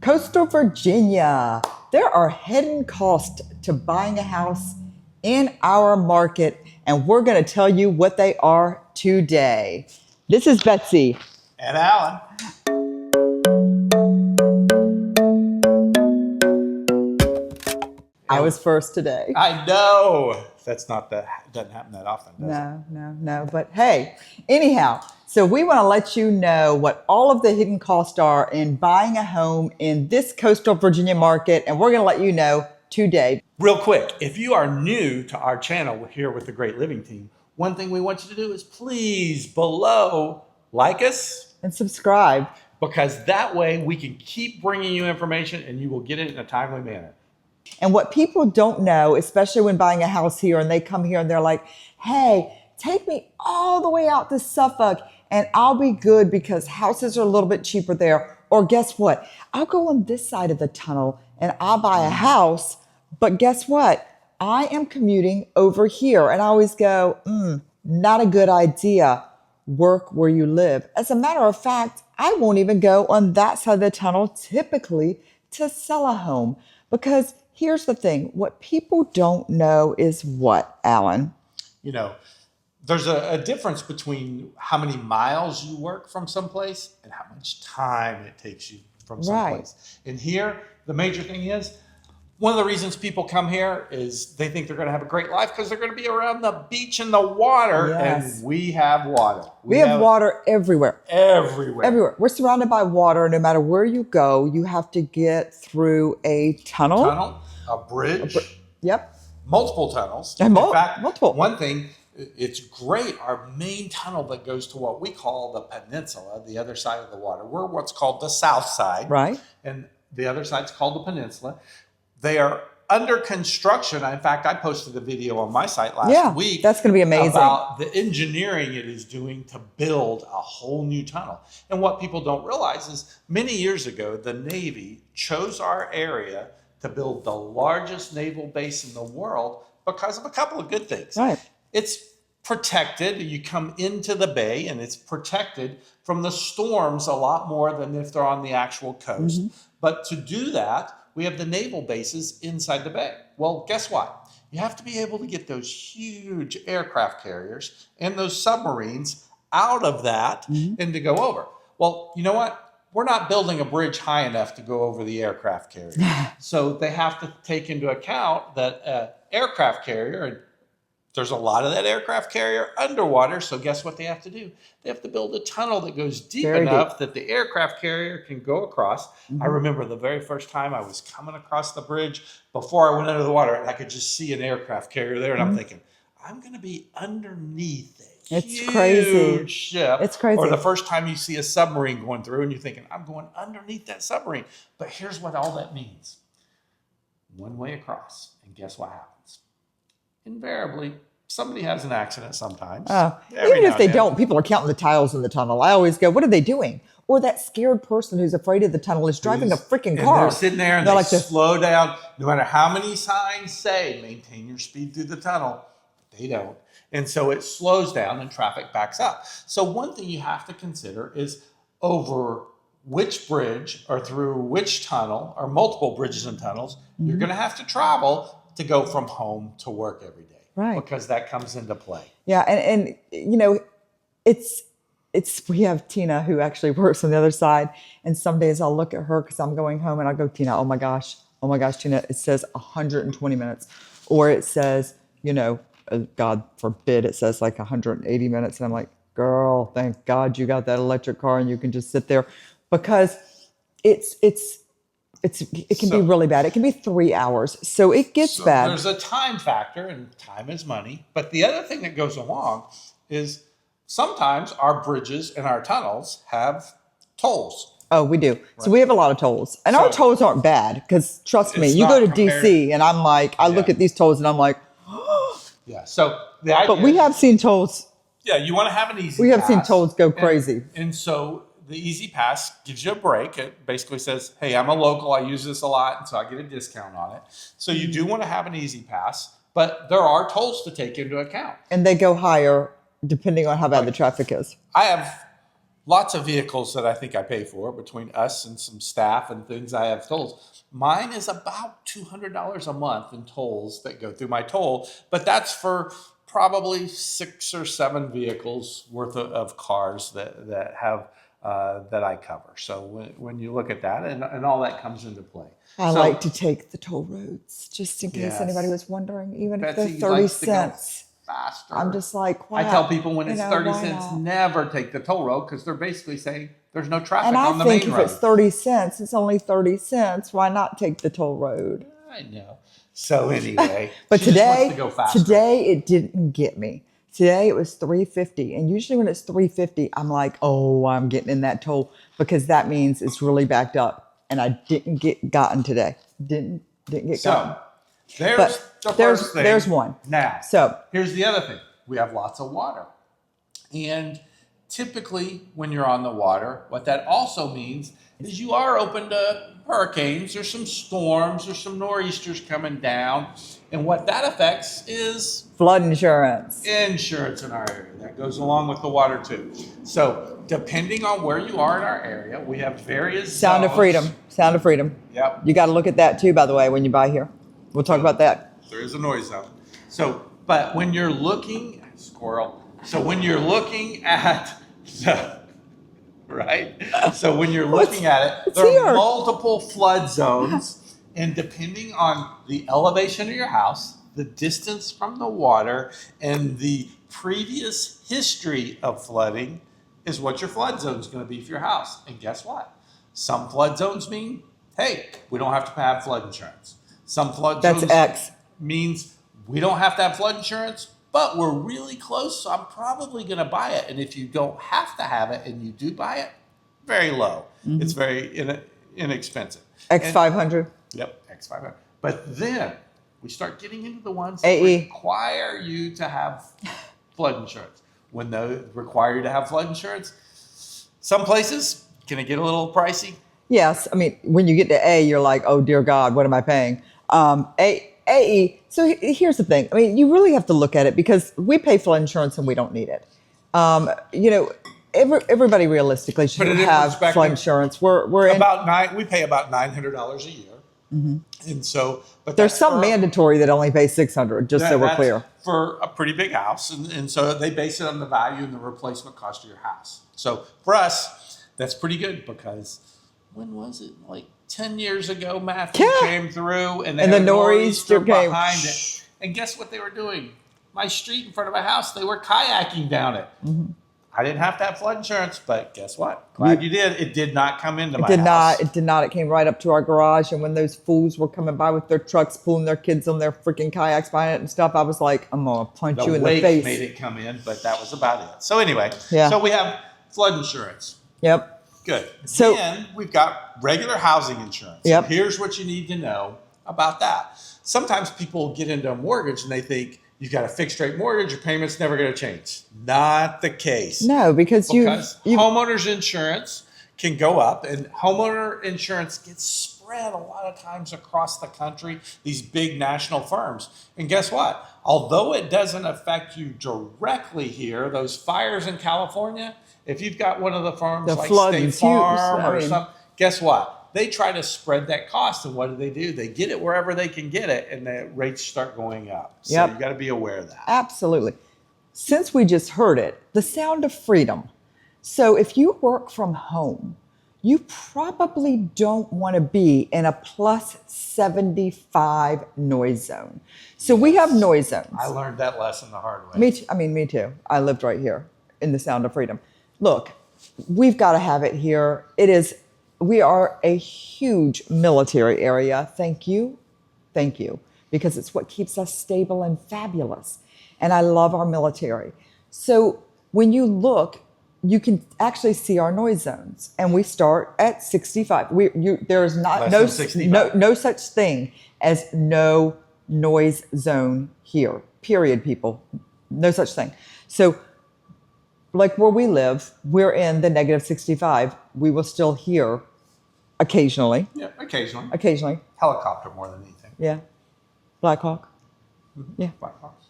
Coastal Virginia. There are hidden costs to buying a house in our market, and we're going to tell you what they are today. This is Betsy. And Alan. I was first today. I know. Doesn't happen that often, does it? No. But hey, anyhow, so we want to let you know what all of the hidden costs are in buying a home in this coastal Virginia market, and we're going to let you know today. Real quick, if you are new to our channel here with the Great Living Team, one thing we want you to do is please below like us And subscribe. because that way we can keep bringing you information and you will get it in a timely manner. And what people don't know, especially when buying a house here and they come here and they're like, hey, take me all the way out to Suffolk and I'll be good because houses are a little bit cheaper there. Or guess what? I'll go on this side of the tunnel and I'll buy a house. But guess what? I am commuting over here. And I always go, not a good idea. Work where you live. As a matter of fact, I won't even go on that side of the tunnel typically to sell a home because here's the thing. What people don't know is what, Alan? You know, there's a difference between how many miles you work from someplace and how much time it takes you from someplace. Right. And here, the major thing is, one of the reasons people come here is they think they're going to have a great life because they're going to be around the beach and the water. Yes. And we have water. We have water everywhere. Everywhere. We're surrounded by water. No matter where you go, you have to get through a tunnel. A bridge. Yep. Multiple tunnels. And in fact, multiple. One thing, it's great. Our main tunnel that goes to what we call the peninsula, the other side of the water. We're what's called the south side. Right. And the other side's called the peninsula. They are under construction. In fact, I posted a video on my site last week. That's going to be amazing. About the engineering it is doing to build a whole new tunnel. And what people don't realize is many years ago, the Navy chose our area to build the largest naval base in the world because of a couple of good things. Right. It's protected. You come into the bay and it's protected from the storms a lot more than if they're on the actual coast. Mm-hmm. But to do that, we have the naval bases inside the bay. Well, guess what? You have to be able to get those huge aircraft carriers and those submarines out of that and to go over. Well, you know what? We're not building a bridge high enough to go over the aircraft carrier. So they have to take into account that aircraft carrier, and there's a lot of that aircraft carrier underwater. So guess what they have to do? They have to build a tunnel that goes deep enough that the aircraft carrier can go across. Mm-hmm. I remember the very first time I was coming across the bridge before I went under the water, and I could just see an aircraft carrier there. And I'm thinking, I'm going to be underneath a huge ship. It's crazy. Or the first time you see a submarine going through and you're thinking, I'm going underneath that submarine. But here's what all that means. One way across. And guess what happens? Invariably, somebody has an accident sometimes. Even if they don't, people are counting the tiles in the tunnel. I always go, what are they doing? Or that scared person who's afraid of the tunnel is driving a freaking car. And they're sitting there and they like slow down. No matter how many signs say, maintain your speed through the tunnel, they don't. And so it slows down and traffic backs up. So one thing you have to consider is over which bridge or through which tunnel or multiple bridges and tunnels you're going to have to travel to go from home to work every day. Right. Because that comes into play. Yeah. And you know, we have Tina who actually works on the other side. And some days I'll look at her because I'm going home and I'll go, Tina, oh my gosh, Tina, it says 120 minutes. Or it says, you know, God forbid, it says like 180 minutes. And I'm like, girl, thank God you got that electric car and you can just sit there because it can be really bad. It can be 3 hours. So it gets bad. There's a time factor and time is money. But the other thing that goes along is sometimes our bridges and our tunnels have tolls. Oh, we do. Right. So we have a lot of tolls. And our tolls aren't bad because trust me, you go to DC and I'm like, I look at these tolls and I'm like, yeah. So the idea but we have seen tolls. Yeah, you want to have an easy pass. We have seen tolls go crazy. And so the easy pass gives you a break. It basically says, hey, I'm a local. I use this a lot, and so I get a discount on it. So you do want to have an easy pass, but there are tolls to take into account. And they go higher depending on how bad the traffic is. I have lots of vehicles that I think I pay for between us and some staff and things I have tolls. Mine is about $200 a month in tolls that go through my toll, but that's for probably 6 or 7 vehicles worth of cars that have that I cover. So when you look at that, and all that comes into play. I So, like to take the toll roads, just in case Yes. anybody was wondering, even if Betsy they're 30 likes to go cents. faster. I'm just like, wow. I tell people when it's 30 why cents, not? never take the toll road because they're basically saying there's no traffic And I on the think main if road. it's 30 cents, it's only 30 cents. Why not take the toll road? I know. So anyway, But she just wants today, to go faster. today it didn't get me. Today it was 350, and usually when it's 350, I'm like, oh, I'm getting in that toll because that means it's really backed up, and I didn't get gotten today. Didn't get gotten. So there's But the first thing. there's one. Now, So here's the other thing. We have lots of water. And typically when you're on the water, what that also means is you are open to hurricanes or some storms or some nor'easters coming down. And what that affects is flood insurance. insurance in our area. That goes along with the water too. So depending on where you are in our area, we have various Sound of zones. freedom. Sound of freedom. Yep. You got to look at that too, by the way, when you buy here. We'll talk about that. There is a noise zone. So, but when you're looking, squirrel. So when you're looking at the, right? So when you're looking at it, It's there here. are multiple flood zones. And depending on the elevation of your house, the distance from the water, and the previous history of flooding is what your flood zone is going to be for your house. And guess what? Some flood zones mean, hey, we don't have to have flood insurance. Some flood That's zones X. means we don't have to have flood insurance, but we're really close, so I'm probably going to buy it. And if you don't have to have it and you do buy it, very low. Mm-hmm. It's very inexpensive. X500. Yep, X500. But then we start getting into the ones AE. that require you to have flood insurance. When they require you to have flood insurance, some places can it get a little pricey. Yes. I mean, when you get to A, you're like, oh, dear God, what am I paying? AE. So here's the thing. I mean, you really have to look at it because we pay flood insurance and we don't need it. Everybody realistically should Put it in have perspective. flood insurance. We're in. We pay about $900 a year. Mm-hmm. And so, but There's that's some for- mandatory that only pay 600, just so we're that's clear. for a pretty big house. And so they base it on the value and the replacement cost of your house. So for us, that's pretty good because when was it? Like 10 years ago, Matthew Yeah. came through and they And had the a nor'easter came. behind it. And guess what they were doing? My street in front of my house, they were kayaking down it. Mm-hmm. I didn't have to have flood insurance, but guess what? Glad you did. It did not come into my It did house. not. It did not. It came right up to our garage. And when those fools were coming by with their trucks, pulling their kids on their freaking kayaks behind it and stuff, I was like, I'm going to punch you in the wake face. made it come in, but that was about it. So anyway, Yeah. so we have flood insurance. Yep. Good. So- Then we've got regular housing insurance. Yep. Here's what you need to know about that. Sometimes people get into a mortgage and they think you've got a fixed rate mortgage, your payment's never going to change. Not the case. No, because you Homeowners insurance can go up, and homeowner insurance gets spread a lot of times across the country, these big national firms. And guess what? Although it doesn't affect you directly here, those fires in California, if you've got one of the firms The like flood State is huge. Farm I or mean- something, guess what? They try to spread that cost, and what do? They get it wherever they can get it, and the rates start going up. So Yep. you got to be aware of that. Absolutely. Since we just heard it, the sound of freedom. So if you work from home, you probably don't want to be in a plus 75 noise zone. So we have noise zones. I learned that lesson the hard way. Me too. I lived right here in the sound of freedom. Look, we've got to have it here. We are a huge military area. Thank you, because it's what keeps us stable and fabulous. And I love our military. So when you look, you can actually see our noise zones, and we start at 65. There is not Less than 65. no such thing as no noise zone here. Period, people. No such thing. So, like where we live, we're in the negative 65. We will still hear occasionally. Yeah, occasionally. Occasionally, Helicopter more than anything. yeah. Black Hawk. Yeah. Black Hawks.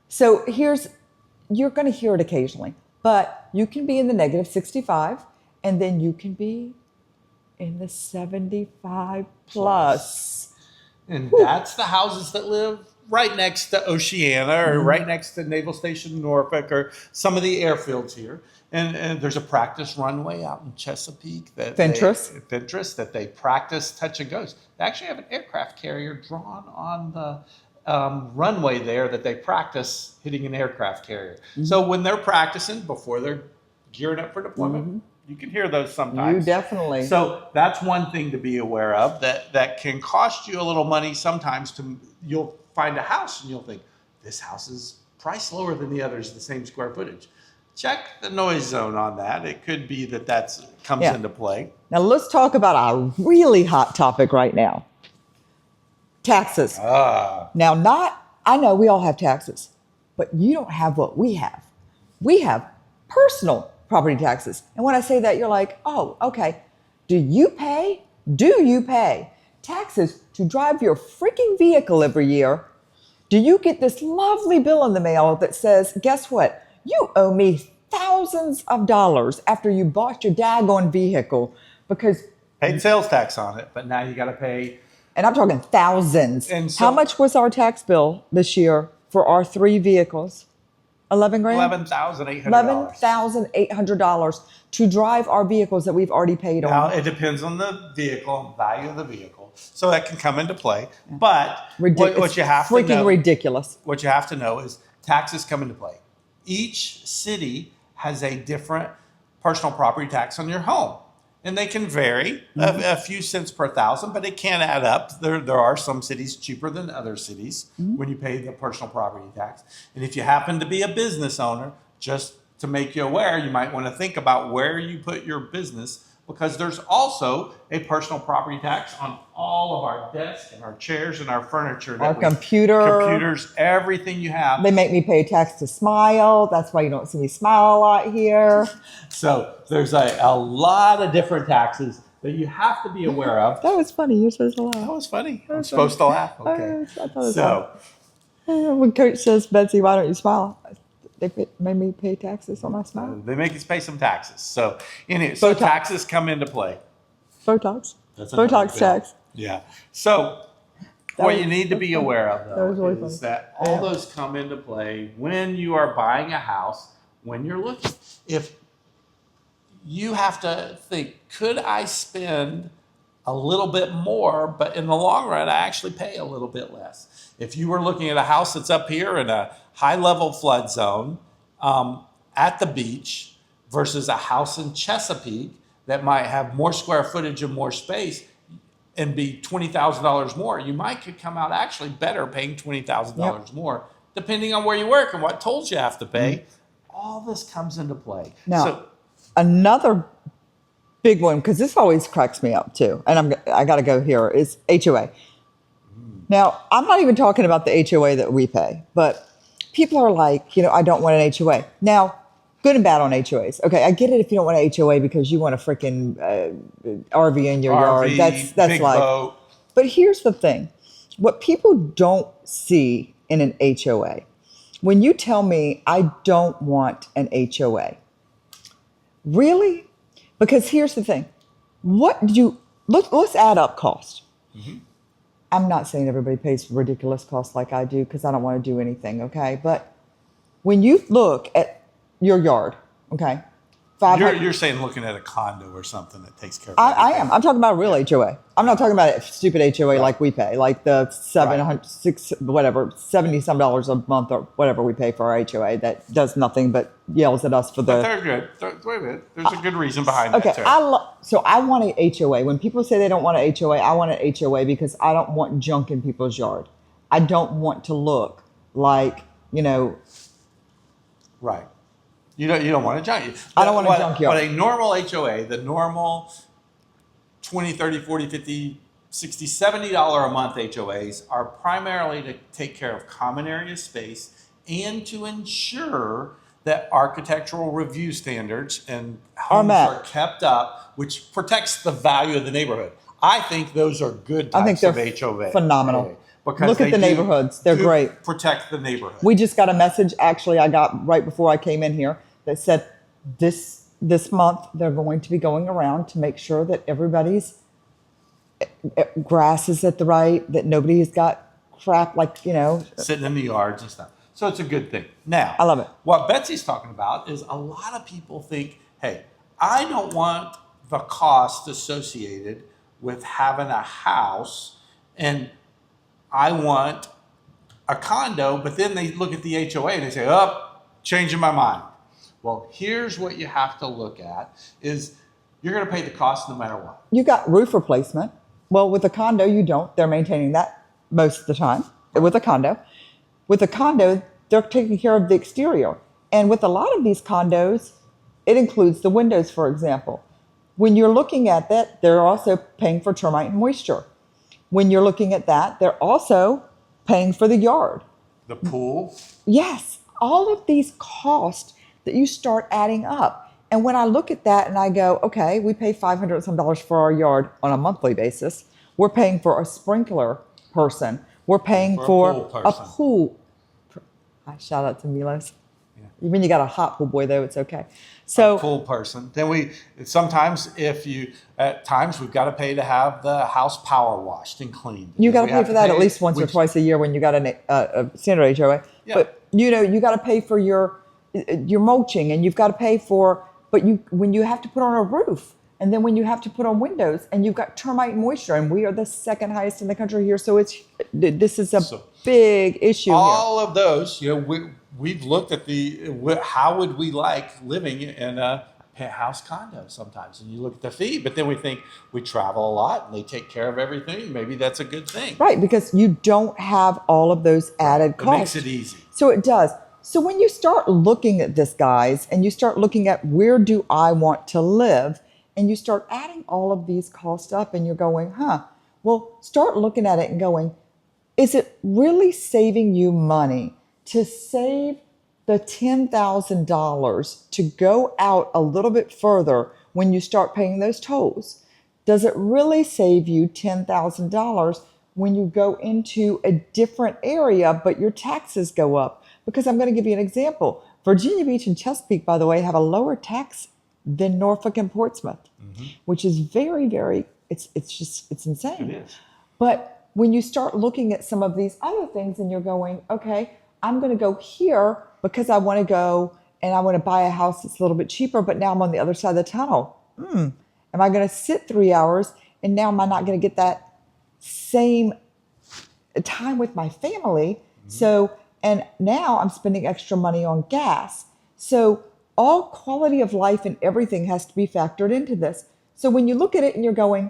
So you're going to hear it occasionally. But you can be in the negative 65, and then you can be in the 75 plus. And that's the houses that live right next to Oceana or right next to Naval Station Norfolk or some of the airfields here. And there's a practice runway out in Chesapeake Fentress that they practice touch and goes. They actually have an aircraft carrier drawn on the runway there that they practice hitting an aircraft carrier. So when they're practicing before they're gearing up for deployment, you can hear those sometimes. You definitely. So that's one thing to be aware of that can cost you a little money sometimes. You'll find a house and you'll think, this house is priced lower than the others, the same square footage. Check the noise zone on that. It could be that comes into play. Now let's talk about a really hot topic right now. Taxes. Now I know we all have taxes, but you don't have what we have. We have personal property taxes. And when I say that, you're like, oh, okay. Do you pay taxes to drive your freaking vehicle every year? Do you get this lovely bill in the mail that says, guess what? You owe me thousands of dollars after you bought your daggone vehicle because paid sales tax on it, but now you got to pay. And I'm talking thousands. And so, how much was our tax bill this year for our 3 vehicles? 11 grand? $11,800. $11,800 to drive our vehicles that we've already paid on. Now, it depends on the vehicle, value of the vehicle. So that can come into play. But what you have to know, freaking ridiculous. What you have to know is taxes come into play. Each city has a different personal property tax on your home. And they can vary a few cents per thousand, but it can add up. There are some cities cheaper than other cities when you pay the personal property tax. And if you happen to be a business owner, just to make you aware, you might want to think about where you put your business, because there's also a personal property tax on all of our desks and our chairs and our furniture. Our computers, everything you have. They make me pay tax to smile. That's why you don't see me smile a lot here. So there's a lot of different taxes that you have to be aware of. That was funny. You're supposed to laugh. That was funny. I'm supposed to laugh. Okay. I thought it was funny. When Coach says, Betsy, why don't you smile? They made me pay taxes on my smile. They make us pay some taxes. So anyway, so taxes come into play. Botox. That's Botox tax. Yeah. So what you need to be aware of, though, is that all those come into play when you are buying a house, when you're looking. If you have to think, could I spend a little bit more, but in the long run, I actually pay a little bit less. If you were looking at a house that's up here in a high-level flood zone at the beach versus a house in Chesapeake that might have more square footage and more space and be $20,000 more, you might could come out actually better paying $20,000 more, depending on where you work and what tolls you have to pay. All this comes into play. Now, another big one, because this always cracks me up too, and I got to go here, is HOA. Now, I'm not even talking about the HOA that we pay, but people are like, I don't want an HOA. Now, good and bad on HOAs. Okay, I get it if you don't want an HOA because you want a freaking RV in your yard. That's big life. Boat. But here's the thing. What people don't see in an HOA, when you tell me I don't want an HOA, really? Because here's the thing. Let's add up cost. Mm-hmm. I'm not saying everybody pays ridiculous costs like I do because I don't want to do anything, okay? But when you look at your yard, okay? You're saying looking at a condo or something that takes care of I am. I'm talking about a real HOA. I'm not talking about a stupid HOA like we pay, like the $70-some a month or whatever we pay for our HOA that does nothing but yells at us for the. But they're good. Wait a minute. There's a good reason behind that too. Okay, so I want a HOA. When people say they don't want a HOA, I want an HOA because I don't want junk in people's yard. I don't want to look like, Right. You don't want a junk. I don't want a junk yard. But a normal HOA, the normal $20, $30, $40, $50, $60, $70 a month HOAs are primarily to take care of common area space and to ensure that architectural review standards and homes are kept up, which protects the value of the neighborhood. I think those are good types of HOA. Phenomenal. Because look at the neighborhoods. They're great. Protect the neighborhood. We just got a message, actually, I got right before I came in here that said, this month they're going to be going around to make sure that everybody's grass is at the right, that nobody's got crap like, Sitting in the yards and stuff. So it's a good thing. Now, I love it. What Betsy's talking about is a lot of people think, hey, I don't want the cost associated with having a house, and I want a condo, but then they look at the HOA and they say, oh, changing my mind. Well, here's what you have to look at is you're going to pay the cost no matter what. You got roof replacement. Well, with a condo, you don't. They're maintaining that most of the time with a condo. With a condo, they're taking care of the exterior. And with a lot of these condos, it includes the windows, for example. When you're looking at that, they're also paying for termite and moisture. When you're looking at that, they're also paying for the yard. The pool. Yes, all of these costs that you start adding up. And when I look at that and I go, okay, we pay $500 and some for our yard on a monthly basis. We're paying for a sprinkler person. We're paying for a pool. I shout out to Milos. Yeah. When you got a hot pool boy, though, it's okay. So a pool person. Then sometimes at times we've got to pay to have the house power washed and cleaned. You got to pay for that at least once or twice a year when you got a standard HOA. Yeah. But you got to pay for your mulching, and you've got to pay for. But when you have to put on a roof, and then when you have to put on windows, and you've got termite and moisture, and we are the second highest in the country here, so this is a big issue. All of those, we've looked at how would we like living in a penthouse condo sometimes, and you look at the fee, but then we think we travel a lot and they take care of everything. Maybe that's a good thing, right? Because you don't have all of those added costs. It makes it easy. So it does. So when you start looking at this, guys, and you start looking at where do I want to live, and you start adding all of these costs up, and you're going, well, start looking at it and going, is it really saving you money to save the $10,000 to go out a little bit further when you start paying those tolls? Does it really save you $10,000 when you go into a different area, but your taxes go up? Because I'm going to give you an example. Virginia Beach and Chesapeake, by the way, have a lower tax than Norfolk and Portsmouth, which is very, very, it's insane. It is. But when you start looking at some of these other things and you're going, okay, I'm going to go here because I want to go and I want to buy a house that's a little bit cheaper, but now I'm on the other side of the tunnel. Am I going to sit 3 hours and now am I not going to get that same time with my family? And now I'm spending extra money on gas. So all quality of life and everything has to be factored into this. So when you look at it and you're going,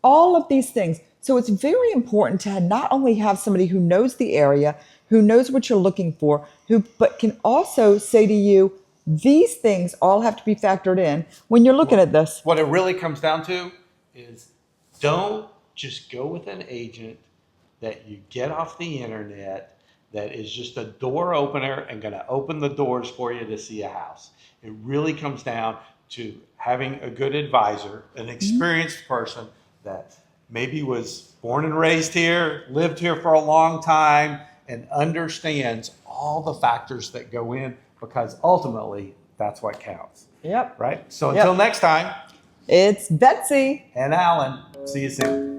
all of these things. So it's very important to not only have somebody who knows the area, who knows what you're looking for, but can also say to you, these things all have to be factored in when you're looking at this. What it really comes down to is don't just go with an agent that you get off the internet that is just a door opener and going to open the doors for you to see a house. It really comes down to having a good advisor, an experienced person that maybe was born and raised here, lived here for a long time, and understands all the factors that go in, because ultimately that's what counts. Yep. Right? So until next time, it's Betsy and Alan. See you soon.